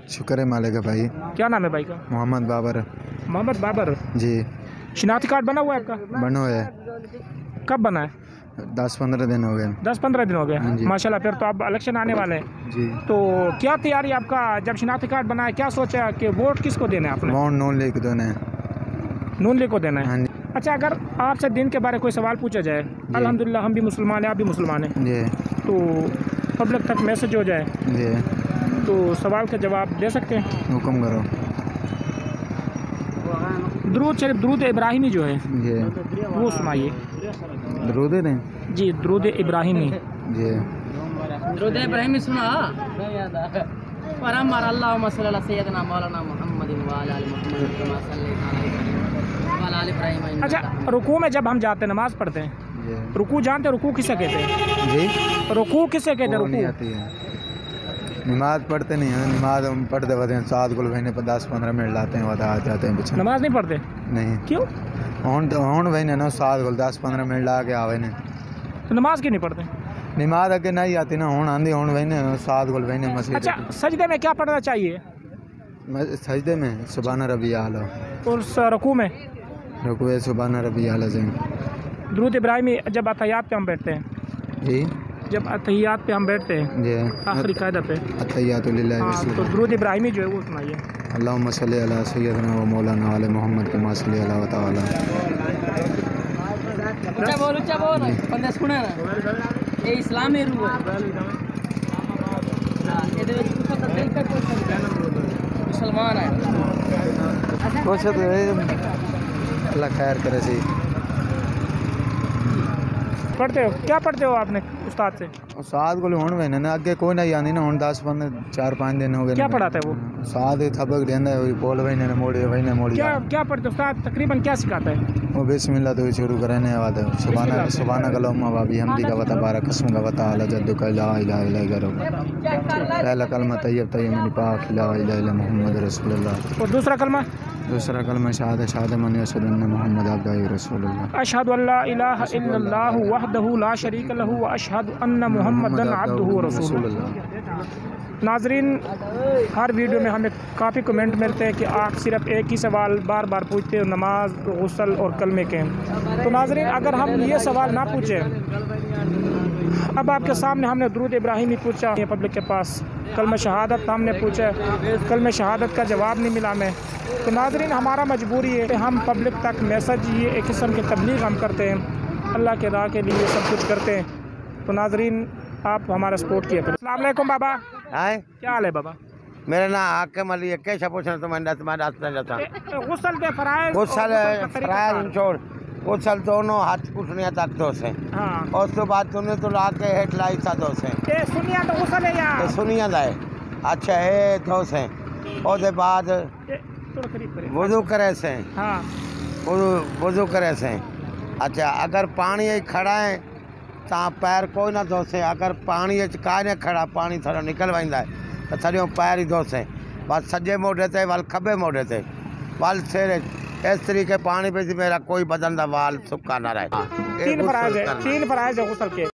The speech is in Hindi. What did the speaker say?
शुक्र है मालिक भाई। क्या नाम है भाई का? मोहम्मद बाबर। मोहम्मद बाबर जी। शिनाख्ती कार्ड बना हुआ है आपका? बनो है। कब बना है? 10-15 दिन हो गए। 10-15 दिन हो गए। हाँ जी। माशाल्लाह, फिर तो अब इलेक्शन आने वाले हैं। जी। तो क्या तैयारी आपका? जब शिनाख्ती कार्ड बना है, क्या सोचा कि वोट किसको देना है आपने? वोट नून लीग देना है। नून लीग को देना है। हाँ जी। अच्छा, अगर आपसे दिन के बारे कोई सवाल पूछा जाए, अल्हम्दुलिल्लाह हम भी मुसलमान हैं, आप भी मुसलमान हैं, जी। तो पब्लिक तक मैसेज हो जाए जी। तो सवाल का जवाब दे सकते हैं? हुक्म करो। दुरूद शरीफ, दुरूद इब्राहिमी जो है जी। वो सुनाइए। दरूद दें। जी, दुरूद इब्राहिमी। जी। दुरूद इब्राहिमी सुना परम अल्लाहुम्मा सल्ली अला सय्यदना मौलाना मुहम्मद व अला आलि मुहम्मद कमा सल्लैता अला आलि इब्राहिम। अच्छा, रुकू में जब हम जाते हैं, नमाज़ पढ़ते हैं, जी। रुकू जानते हैं? रुकू किसे कहते हैं? जी। रुकू किसे कहते हैं? वो नहीं रुकू आती है। नमाज पढ़ते नहीं हैं। नमाज हम पढ़ते होते हैं 7 महीने पर 10-15 मिनट लाते हैं, वह आ जाते हैं पीछे। नमाज नहीं पढ़ते? नहीं। क्यों? हूँ बहने ना 10-15 मिनट ला के आवे ने। तो नमाज क्यों नहीं पढ़ते? नमाज अगे नहीं आती ना, हूँ आंधी हूँ बहने 7 महीने मसीह। अच्छा, सजदे में क्या पढ़ना चाहिए? सजदे में सुबहान रब्बी आला। और रुकू में? रुकू है सुबहान रब्बी आला से। दुरूद इब्राहिमी जब अतहियात पे हम बैठते हैं, जी। जब अतहियात पे हम बैठते हैं जी। आखिरी कायदा पे, अत्तहियातु लिल्लाहि व हाँ, तो दुरूद इब्राहिमी जो है वो सुनाइए। अल्लाहुम्मा सल्ली अला सय्यदना व मौलाना वाले मोहम्मद कमा सल्ली अला व तआला। ऊंचा बोल बंदे सुने ना, ये इस्लामी रूह है। ये दे कुछ तो दिल पे मुसलमान है। कुछ तो अल्लाह खैर करे सी। पढ़ते हो? क्या पढ़ते हो आपने उस्ताद से? 7 हूँ बहने ना, अगे कोई नहीं आती ना, हूँ 4-5 दिन हो गए। क्या पढ़ाता है वो? 7 थबक देंदा है, बोल बहने ने मोड़ी बहने मोड़ी। क्या पढ़ते हो उस्ताद? तकरीबन क्या सिखाता है वो? बिस्मिल्लाह तो शुरू करने वाला है। सुभाना कलमा वाबी हमदी का वता बारक कसम का वता अला जद्दु का ला इलाहा इल्ला गैरुह। पहला कलमा तैयब तैयब मिन पाक ला इलाहा इल्ला मुहम्मद रसूलुल्लाह। और दूसरा कलमा? दूसरा कलमा शहादत मन अशहदु अन्ना मुहम्मद अब्दुहु व रसूलुल्लाह। अशहदु अल्ला इलाहा इल्लल्लाहु वहदहु ला शरीका लहु व अशहदु अन्ना मुहम्मदन अब्दुहु व रसूलुहु। नाज़रीन, हर वीडियो में हमें काफ़ी कमेंट मिलते हैं कि आप सिर्फ एक ही सवाल बार बार पूछते हो, नमाज, गुस्ल और कलमे के। तो नाज़रीन, अगर हम ये सवाल ना पूछें, अब आपके सामने हमने दुरूद इब्राहिमी पूछा है पब्लिक के पास, कलमा शहादत हमने पूछा, कलमा शहादत का जवाब नहीं मिला हमें, तो नाज़रीन हमारा मजबूरी है कि हम पब्लिक तक मैसेज, ये एक किस्म की तबलीग हम करते हैं, अल्लाह के राह के लिए सब कुछ करते हैं। तो नाज़रीन, आप हमारा सपोर्ट किया करें। अस्सलाम वालेकुम बाबा। हाय, क्या हाल है बाबा? मेरा नाम हाकिम अली है। कैसा पूछना तुम्हारे जाता गुस्ल के फराइज़, गुस्ल छोड़, गुस्ल दोनों हाथ कुटनिया तक दो से। हाँ, उस तो बाद तुमने तो ला के हेठ लाई था दो से। सुनिया तो गुस्ल है यार। सुनिया दाए। अच्छा है दो से। और बाद वुजू करे से। हाँ, वुजू करे से। अच्छा, अगर पानी खड़ा है तो पैर कोई ना धो से। अगर पानी का नहीं खड़ा, पानी थोड़ा निकल वेंदा है तो थोड़ो पैर ही धो से। बस सज्जे मोढे ते वाल खब्बे मोढे ते वाल सिर। इस तरीके पानी पे मेरा कोई बदन का वाल सुक्का ना रहे। 3 फराइज़ है गुस्ल के।